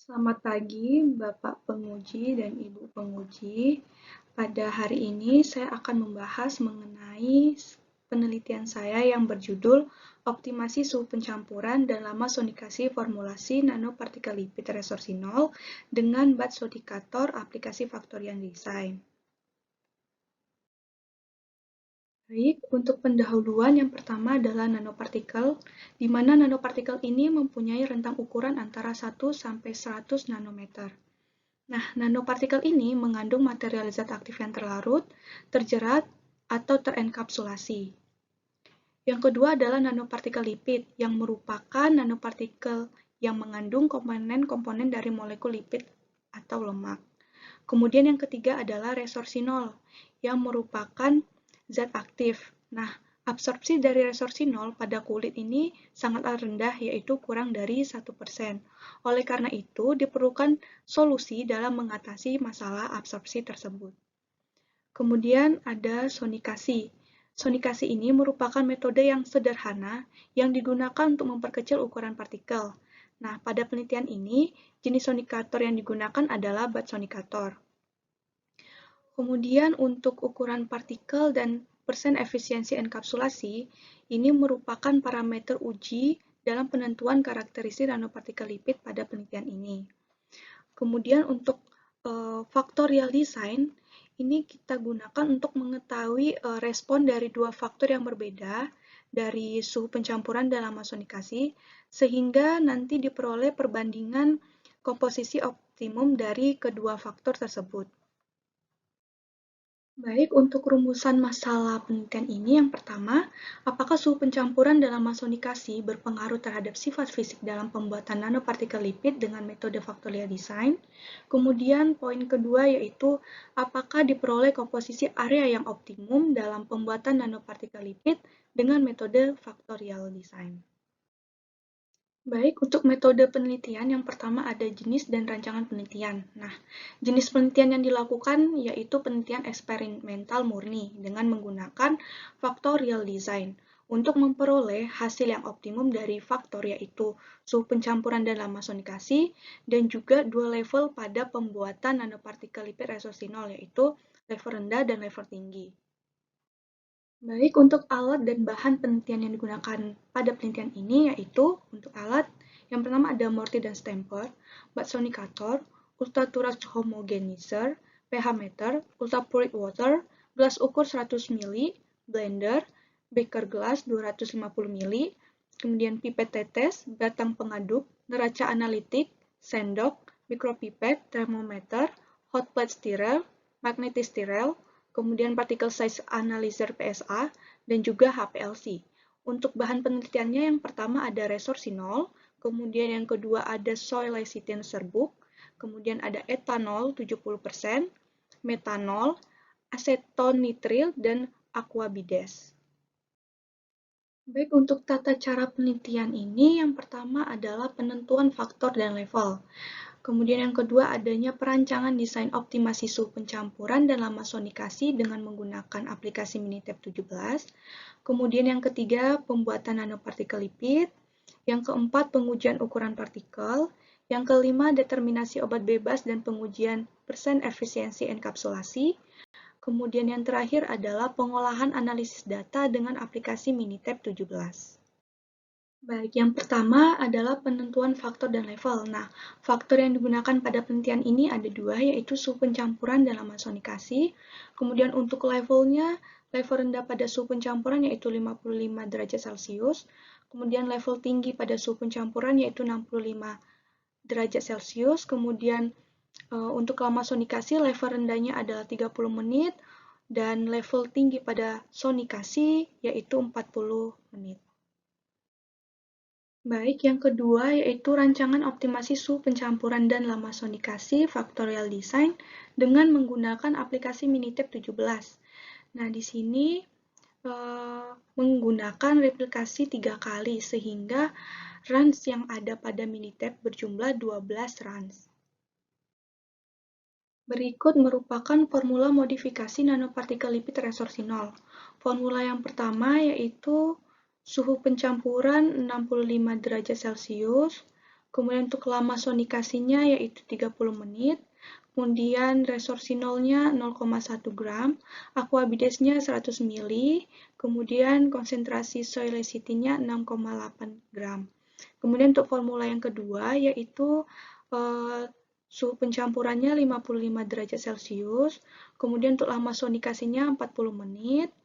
Selamat pagi, Bapak Penguji dan Ibu Penguji. Pada hari ini saya akan membahas mengenai penelitian saya yang berjudul Optimasi Suhu Pencampuran dan Lama Sonikasi Formulasi Nanopartikel Lipid Resorcinol dengan BAT Sodikator aplikasi Factorial Design. Baik, untuk pendahuluan yang pertama adalah nanopartikel, di mana nanopartikel ini mempunyai rentang ukuran antara 1 sampai 100 nanometer. Nah, nanopartikel ini mengandung material zat aktif yang terlarut, terjerat, atau terenkapsulasi. Yang kedua adalah nanopartikel lipid, yang merupakan nanopartikel yang mengandung komponen-komponen dari molekul lipid atau lemak. Kemudian yang ketiga adalah resorcinol, yang merupakan zat aktif. Nah, absorpsi dari resorcinol pada kulit ini sangatlah rendah, yaitu kurang dari 1%. Oleh karena itu, diperlukan solusi dalam mengatasi masalah absorpsi tersebut. Kemudian ada sonikasi. Sonikasi ini merupakan metode yang sederhana yang digunakan untuk memperkecil ukuran partikel. Nah, pada penelitian ini, jenis sonikator yang digunakan adalah BAT sonikator. Kemudian untuk ukuran partikel dan persen efisiensi enkapsulasi, ini merupakan parameter uji dalam penentuan karakteristik nanopartikel lipid pada penelitian ini. Kemudian untuk factorial design, ini kita gunakan untuk mengetahui respon dari dua faktor yang berbeda dari suhu pencampuran dan lama sonikasi, sehingga nanti diperoleh perbandingan komposisi optimum dari kedua faktor tersebut. Baik, untuk rumusan masalah penelitian ini, yang pertama, apakah suhu pencampuran dalam masonikasi berpengaruh terhadap sifat fisik dalam pembuatan nanopartikel lipid dengan metode factorial design? Kemudian, poin kedua yaitu, apakah diperoleh komposisi area yang optimum dalam pembuatan nanopartikel lipid dengan metode factorial design? Baik, untuk metode penelitian yang pertama ada jenis dan rancangan penelitian. Nah, jenis penelitian yang dilakukan yaitu penelitian eksperimental murni dengan menggunakan factorial design untuk memperoleh hasil yang optimum dari faktor yaitu suhu pencampuran dan lama sonikasi dan juga dua level pada pembuatan nanopartikel lipid resorcinol yaitu level rendah dan level tinggi. Baik, untuk alat dan bahan penelitian yang digunakan pada penelitian ini yaitu untuk alat yang pertama ada Morty dan Stamper, BAT sonikator, ultraturach homogenizer, pH meter, ultrapuric water, gelas ukur 100 ml, blender, beaker gelas 250 ml, kemudian pipet tetes, batang pengaduk, neraca analitik, sendok, mikropipet, termometer, hot plate steril, magnetis steril, kemudian particle size analyzer PSA, dan juga HPLC. Untuk bahan penelitiannya yang pertama ada resorcinol, kemudian yang kedua ada soy lecithin serbuk, kemudian ada etanol 70%, metanol, aseton nitril, dan aquabides. Baik, untuk tata cara penelitian ini, yang pertama adalah penentuan faktor dan level. Kemudian yang kedua adanya perancangan desain optimasi suhu pencampuran dan lama sonikasi dengan menggunakan aplikasi Minitab 17. Kemudian yang ketiga pembuatan nanopartikel lipid. Yang keempat pengujian ukuran partikel. Yang kelima determinasi obat bebas dan pengujian persen efisiensi enkapsulasi. Kemudian yang terakhir adalah pengolahan analisis data dengan aplikasi Minitab 17. Baik, yang pertama adalah penentuan faktor dan level. Nah, faktor yang digunakan pada penelitian ini ada dua, yaitu suhu pencampuran dan lama sonikasi. Kemudian untuk levelnya, level rendah pada suhu pencampuran yaitu 55 derajat Celcius. Kemudian level tinggi pada suhu pencampuran yaitu 65 derajat Celcius. Kemudian untuk lama sonikasi, level rendahnya adalah 30 menit. Dan level tinggi pada sonikasi yaitu 40 menit. Baik, yang kedua yaitu rancangan optimasi suhu pencampuran dan lama sonikasi factorial design dengan menggunakan aplikasi Minitab 17. Nah, di sini menggunakan replikasi 3 kali sehingga runs yang ada pada Minitab berjumlah 12 runs. Berikut merupakan formula modifikasi nanopartikel lipid resorcinol. Formula yang pertama yaitu suhu pencampuran 65 derajat Celcius, Kemudian untuk lama sonikasinya yaitu 30 menit. Kemudian resorsinolnya 0,1 gram, aquabidesnya 100 ml, kemudian konsentrasi soy lecithinnya 6,8 gram. Kemudian untuk formula yang kedua yaitu suhu pencampurannya 55 derajat Celcius, kemudian untuk lama sonikasinya 40 menit,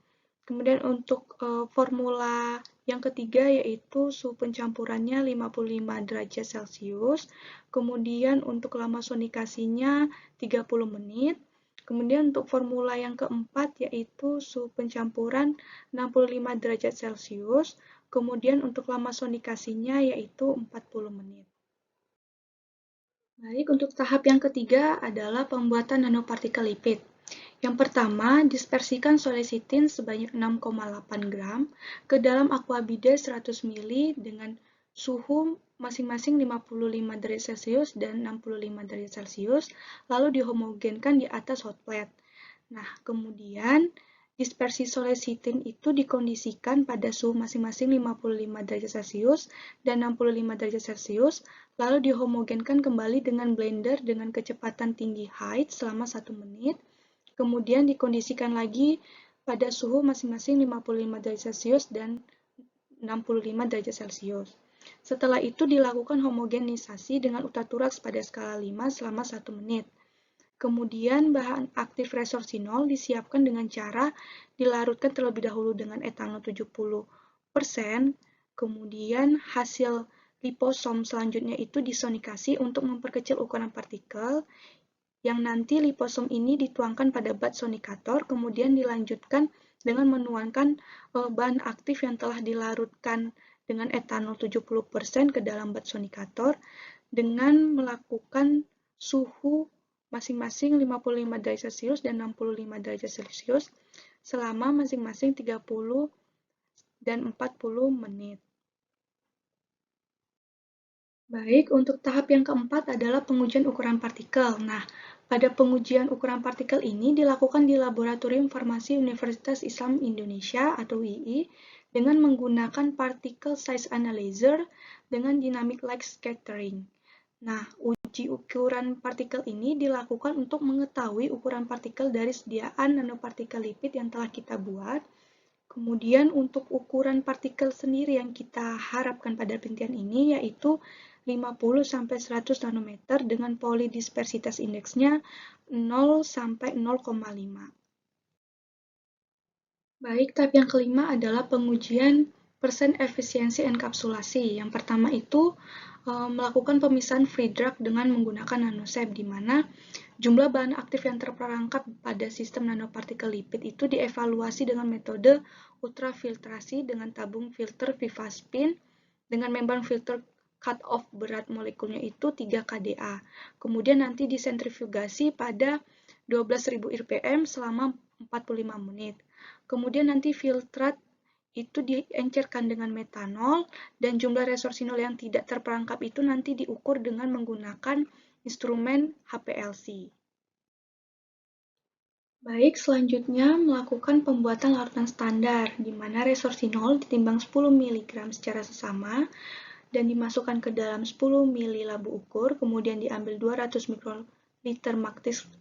kemudian untuk formula yang ketiga yaitu suhu pencampurannya 55 derajat Celcius, kemudian untuk lama sonikasinya 30 menit, kemudian untuk formula yang keempat yaitu suhu pencampuran 65 derajat Celcius, kemudian untuk lama sonikasinya yaitu 40 menit. Baik, untuk tahap yang ketiga adalah pembuatan nanopartikel lipid. Yang pertama, dispersikan soy lecithin sebanyak 6,8 gram ke dalam aquabides 100 ml dengan suhu masing-masing 55 derajat Celcius dan 65 derajat Celcius, lalu dihomogenkan di atas hot plate. Nah, kemudian dispersi soy lecithin itu dikondisikan pada suhu masing-masing 55 derajat Celcius dan 65 derajat Celcius, lalu dihomogenkan kembali dengan blender dengan kecepatan tinggi height selama 1 menit, kemudian dikondisikan lagi pada suhu masing-masing 55 derajat Celcius dan 65 derajat Celcius. Setelah itu dilakukan homogenisasi dengan utaturaks pada skala 5 selama 1 menit. Kemudian bahan aktif resorsinol disiapkan dengan cara dilarutkan terlebih dahulu dengan etanol 70%, kemudian hasil liposom selanjutnya itu disonikasi untuk memperkecil ukuran partikel, yang nanti liposom ini dituangkan pada bat sonikator, kemudian dilanjutkan dengan menuangkan bahan aktif yang telah dilarutkan dengan etanol 70% ke dalam bat sonikator dengan melakukan suhu masing-masing 55 derajat Celcius dan 65 derajat Celcius selama masing-masing 30 dan 40 menit. Baik, untuk tahap yang keempat adalah pengujian ukuran partikel. Nah, pada pengujian ukuran partikel ini dilakukan di Laboratorium Farmasi Universitas Islam Indonesia atau UI dengan menggunakan particle size analyzer dengan dynamic light scattering. Nah, uji ukuran partikel ini dilakukan untuk mengetahui ukuran partikel dari sediaan nanopartikel lipid yang telah kita buat. Kemudian untuk ukuran partikel sendiri yang kita harapkan pada penelitian ini yaitu 50-100 nanometer dengan polydispersitas indeksnya 0-0,5. Baik, tahap yang kelima adalah pengujian persen efisiensi enkapsulasi. Yang pertama itu melakukan pemisahan free drug dengan menggunakan nanosep, di mana jumlah bahan aktif yang terperangkap pada sistem nanopartikel lipid itu dievaluasi dengan metode ultrafiltrasi dengan tabung filter Vivaspin dengan membran filter cut-off berat molekulnya itu 3 kDa. Kemudian nanti disentrifugasi pada 12.000 rpm selama 45 menit. Kemudian nanti filtrat itu diencerkan dengan metanol dan jumlah resorsinol yang tidak terperangkap itu nanti diukur dengan menggunakan instrumen HPLC. Baik, selanjutnya melakukan pembuatan larutan standar, di mana resorsinol ditimbang 10 mg secara sesama dan dimasukkan ke dalam 10 ml labu ukur, kemudian diambil 200 mikroliter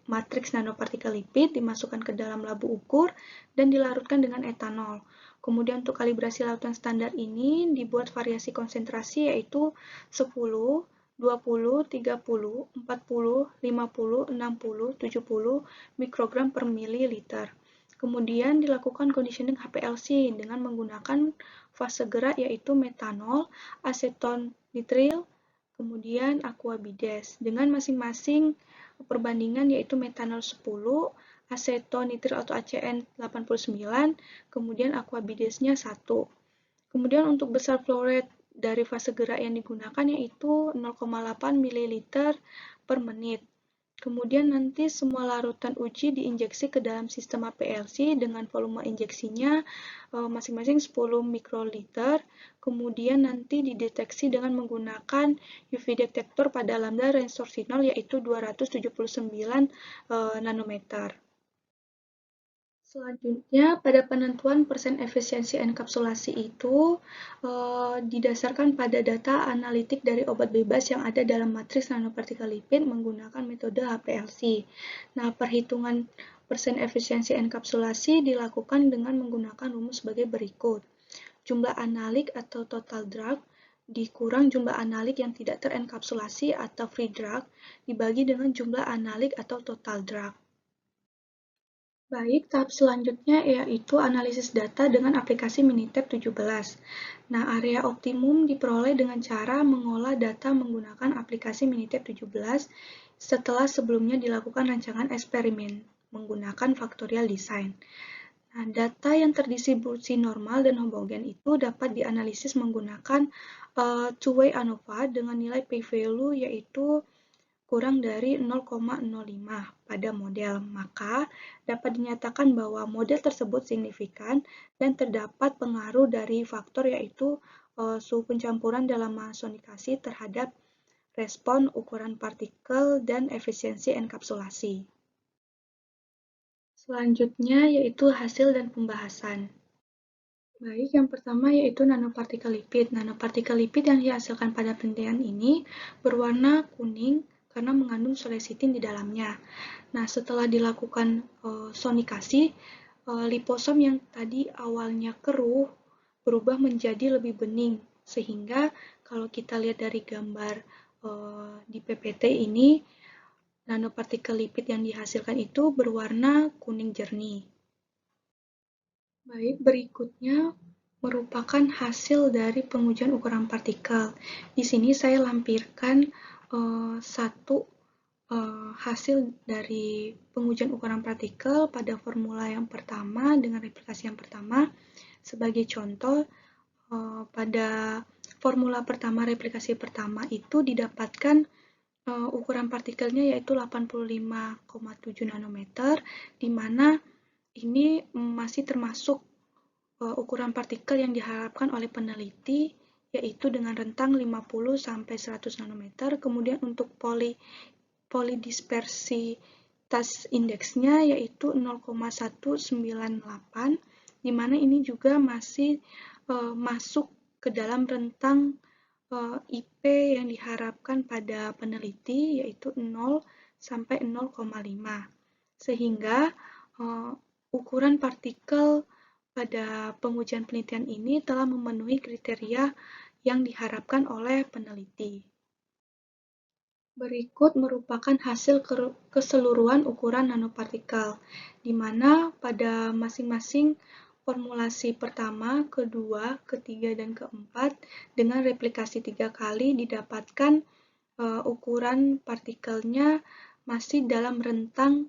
matriks nanopartikel lipid, dimasukkan ke dalam labu ukur, dan dilarutkan dengan etanol. Kemudian untuk kalibrasi larutan standar ini dibuat variasi konsentrasi yaitu 10, 20, 30, 40, 50, 60, 70 mikrogram per mililiter. Kemudian dilakukan conditioning HPLC dengan menggunakan fase gerak yaitu metanol, aseton nitril, kemudian aquabides dengan masing-masing perbandingan yaitu metanol 10, aseton nitril atau ACN 89, kemudian aquabidesnya 1. Kemudian untuk besar flow rate dari fase gerak yang digunakan yaitu 0,8 ml per menit. Kemudian nanti semua larutan uji diinjeksi ke dalam sistem HPLC dengan volume injeksinya masing-masing 10 mikroliter. Kemudian nanti dideteksi dengan menggunakan UV detektor pada lambda resorsinol yaitu 279 nanometer. Selanjutnya, pada penentuan persen efisiensi enkapsulasi itu didasarkan pada data analitik dari obat bebas yang ada dalam matriks nanopartikel lipid menggunakan metode HPLC. Nah, perhitungan persen efisiensi enkapsulasi dilakukan dengan menggunakan rumus sebagai berikut. Jumlah analik atau total drug dikurang jumlah analik yang tidak terenkapsulasi atau free drug dibagi dengan jumlah analik atau total drug. Baik, tahap selanjutnya yaitu analisis data dengan aplikasi Minitab 17. Nah, area optimum diperoleh dengan cara mengolah data menggunakan aplikasi Minitab 17 setelah sebelumnya dilakukan rancangan eksperimen menggunakan factorial design. Nah, data yang terdistribusi normal dan homogen itu dapat dianalisis menggunakan two-way ANOVA dengan nilai p-value yaitu kurang dari 0,05 pada model, maka dapat dinyatakan bahwa model tersebut signifikan dan terdapat pengaruh dari faktor yaitu suhu pencampuran dalam sonikasi terhadap respon ukuran partikel dan efisiensi enkapsulasi. Selanjutnya yaitu hasil dan pembahasan. Baik, yang pertama yaitu nanopartikel lipid. Nanopartikel lipid yang dihasilkan pada penelitian ini berwarna kuning karena mengandung solesitin di dalamnya. Nah, setelah dilakukan sonikasi, liposom yang tadi awalnya keruh berubah menjadi lebih bening, sehingga kalau kita lihat dari gambar di PPT ini, nanopartikel lipid yang dihasilkan itu berwarna kuning jernih. Baik, berikutnya merupakan hasil dari pengujian ukuran partikel. Di sini saya lampirkan satu hasil dari pengujian ukuran partikel pada formula yang pertama dengan replikasi yang pertama. Sebagai contoh, pada formula pertama replikasi pertama itu didapatkan ukuran partikelnya yaitu 85,7 nanometer, di mana ini masih termasuk ukuran partikel yang diharapkan oleh peneliti, yaitu dengan rentang 50 sampai 100 nanometer. Kemudian untuk polydispersitas indeksnya yaitu 0,198, di mana ini juga masih masuk ke dalam rentang IP yang diharapkan pada peneliti yaitu 0 sampai 0,5. Sehingga ukuran partikel pada pengujian penelitian ini telah memenuhi kriteria yang diharapkan oleh peneliti. Berikut merupakan hasil keseluruhan ukuran nanopartikel, di mana pada masing-masing formulasi pertama, kedua, ketiga, dan keempat dengan replikasi 3 kali didapatkan ukuran partikelnya masih dalam rentang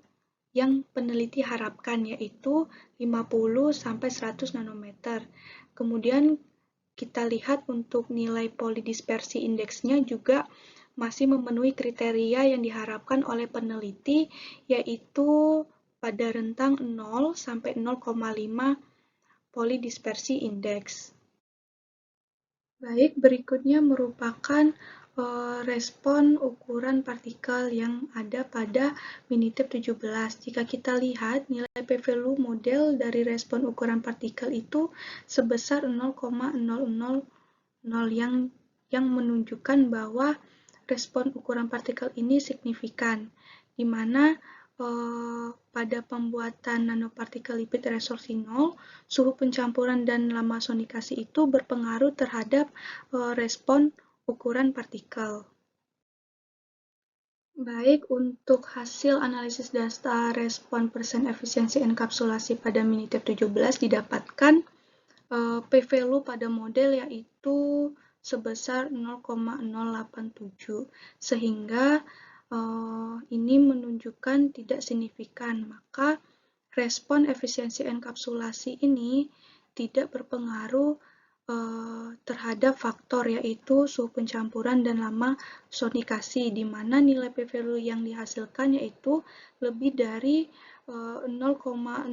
yang peneliti harapkan, yaitu 50 sampai 100 nanometer. Kemudian kita lihat untuk nilai polydispersi indeksnya juga masih memenuhi kriteria yang diharapkan oleh peneliti, yaitu pada rentang 0 sampai 0,5 polydispersi indeks. Baik, berikutnya merupakan respon ukuran partikel yang ada pada Minitab 17. Jika kita lihat nilai p-value model dari respon ukuran partikel itu sebesar 0,000 yang menunjukkan bahwa respon ukuran partikel ini signifikan, di mana pada pembuatan nanopartikel lipid resorpsi 0, suhu pencampuran dan lama sonikasi itu berpengaruh terhadap respon ukuran partikel. Baik, untuk hasil analisis data respon persen efisiensi enkapsulasi pada Minitab 17 didapatkan p-value pada model yaitu sebesar 0,087, sehingga ini menunjukkan tidak signifikan, maka respon efisiensi enkapsulasi ini tidak berpengaruh terhadap faktor yaitu suhu pencampuran dan lama sonikasi, di mana nilai p-value yang dihasilkan yaitu lebih dari 0,005.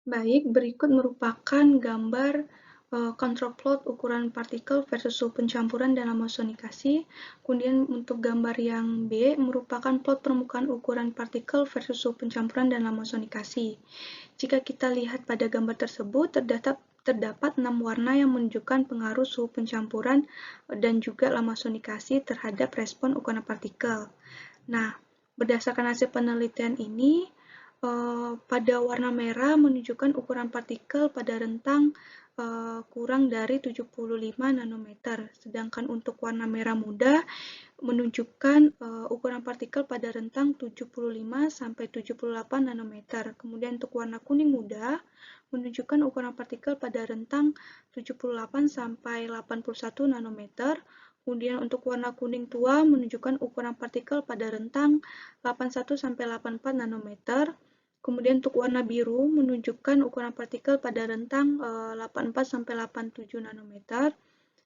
Baik, berikut merupakan gambar control plot ukuran partikel versus suhu pencampuran dalam ozonikasi. Kemudian untuk gambar yang B merupakan plot permukaan ukuran partikel versus suhu pencampuran dalam ozonikasi. Jika kita lihat pada gambar tersebut, terdapat 6 warna yang menunjukkan pengaruh suhu pencampuran dan juga lama ozonikasi terhadap respon ukuran partikel. Nah, berdasarkan hasil penelitian ini, pada warna merah menunjukkan ukuran partikel pada rentang kurang dari 75 nanometer, sedangkan untuk warna merah muda menunjukkan ukuran partikel pada rentang 75 sampai 78 nanometer. Kemudian untuk warna kuning muda menunjukkan ukuran partikel pada rentang 78 sampai 81 nanometer. Kemudian untuk warna kuning tua menunjukkan ukuran partikel pada rentang 81 sampai 84 nanometer. Kemudian untuk warna biru menunjukkan ukuran partikel pada rentang 84 sampai 87 nanometer.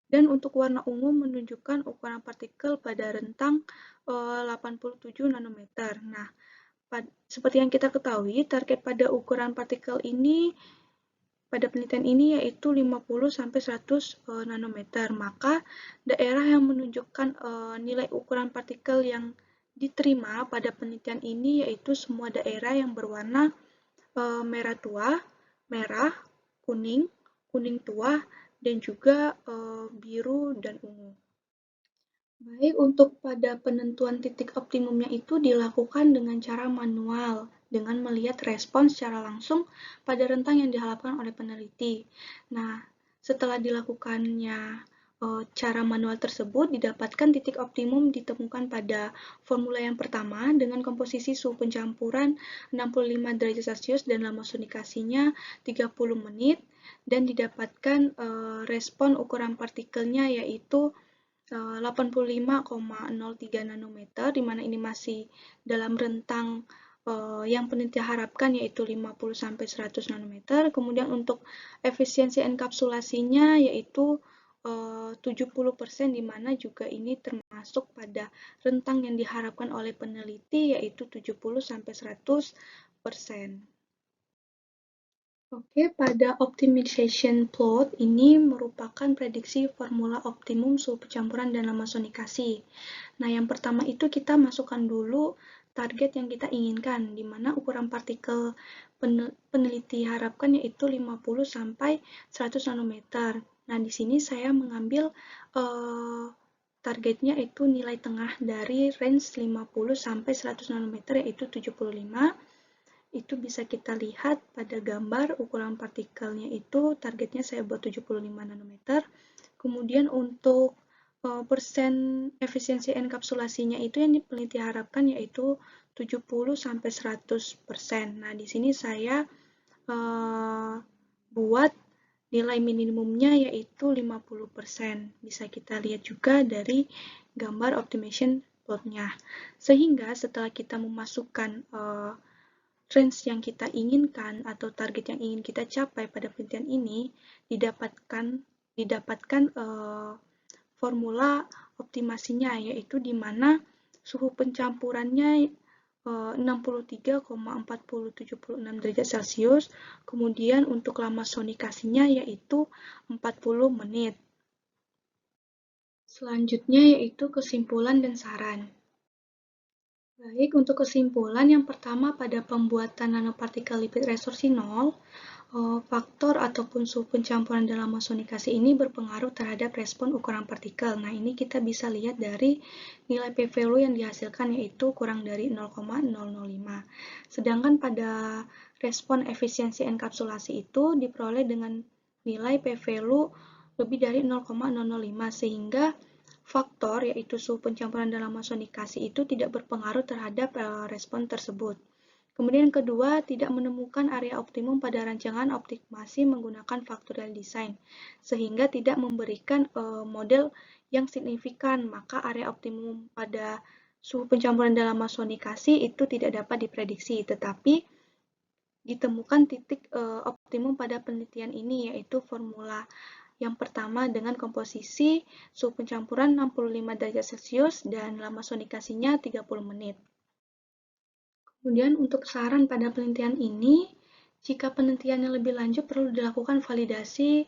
Dan untuk warna ungu menunjukkan ukuran partikel pada rentang 87 nanometer. Nah, seperti yang kita ketahui, target pada ukuran partikel ini pada penelitian ini yaitu 50 sampai 100 nanometer. Maka daerah yang menunjukkan nilai ukuran partikel yang diterima pada penelitian ini yaitu semua daerah yang berwarna merah tua, merah, kuning, kuning tua, dan juga biru dan ungu. Baik, untuk pada penentuan titik optimumnya itu dilakukan dengan cara manual, dengan melihat respon secara langsung pada rentang yang diharapkan oleh peneliti. Nah, setelah dilakukannya cara manual tersebut, didapatkan titik optimum ditemukan pada formula yang pertama dengan komposisi suhu pencampuran 65 derajat Celcius dan lama ozonikasinya 30 menit, dan didapatkan respon ukuran partikelnya yaitu 85,03 nanometer, di mana ini masih dalam rentang yang peneliti harapkan yaitu 50 sampai 100 nanometer. Kemudian untuk efisiensi enkapsulasinya yaitu 70%, di mana juga ini termasuk pada rentang yang diharapkan oleh peneliti yaitu 70 sampai 100%. Oke, pada optimization plot ini merupakan prediksi formula optimum suhu pencampuran dan lama ozonikasi. Nah, yang pertama itu kita masukkan dulu target yang kita inginkan, di mana ukuran partikel peneliti harapkan yaitu 50 sampai 100 nanometer. Nah, di sini saya mengambil targetnya itu nilai tengah dari range 50 sampai 100 nanometer yaitu 75. Itu bisa kita lihat pada gambar ukuran partikelnya itu targetnya saya buat 75 nanometer. Kemudian untuk persen efisiensi enkapsulasinya itu yang peneliti harapkan yaitu 70 sampai 100%. Nah, di sini saya buat nilai minimumnya yaitu 50%. Bisa kita lihat juga dari gambar optimization plotnya. Sehingga setelah kita memasukkan range yang kita inginkan atau target yang ingin kita capai pada penelitian ini, didapatkan formula optimasinya, yaitu di mana suhu pencampurannya 63,4076 derajat Celcius, kemudian untuk lama ozonikasinya yaitu 40 menit. Selanjutnya yaitu kesimpulan dan saran. Baik, untuk kesimpulan yang pertama pada pembuatan nanopartikel lipid resorpsi 0, faktor ataupun suhu pencampuran dalam ozonikasi ini berpengaruh terhadap respon ukuran partikel. Nah, ini kita bisa lihat dari nilai p-value yang dihasilkan yaitu kurang dari 0,005. Sedangkan pada respon efisiensi enkapsulasi itu diperoleh dengan nilai p-value lebih dari 0,005, sehingga faktor yaitu suhu pencampuran dalam ozonikasi itu tidak berpengaruh terhadap respon tersebut. Kemudian kedua, tidak menemukan area optimum pada rancangan optimasi menggunakan factorial design, sehingga tidak memberikan model yang signifikan, maka area optimum pada suhu pencampuran dalam ozonikasi itu tidak dapat diprediksi, tetapi ditemukan titik optimum pada penelitian ini, yaitu formula yang pertama dengan komposisi suhu pencampuran 65 derajat Celcius dan lama ozonikasinya 30 menit. Kemudian untuk saran pada penelitian ini, jika penelitiannya lebih lanjut perlu dilakukan validasi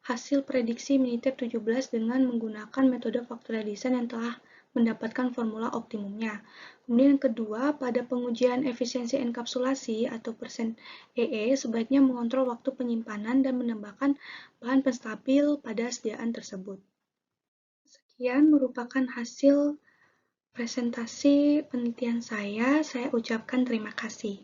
hasil prediksi Minitab 17 dengan menggunakan metode factorial design yang telah mendapatkan formula optimumnya. Kemudian yang kedua, pada pengujian efisiensi enkapsulasi atau persen EE, sebaiknya mengontrol waktu penyimpanan dan menambahkan bahan penstabil pada sediaan tersebut. Sekian merupakan hasil presentasi penelitian saya ucapkan terima kasih.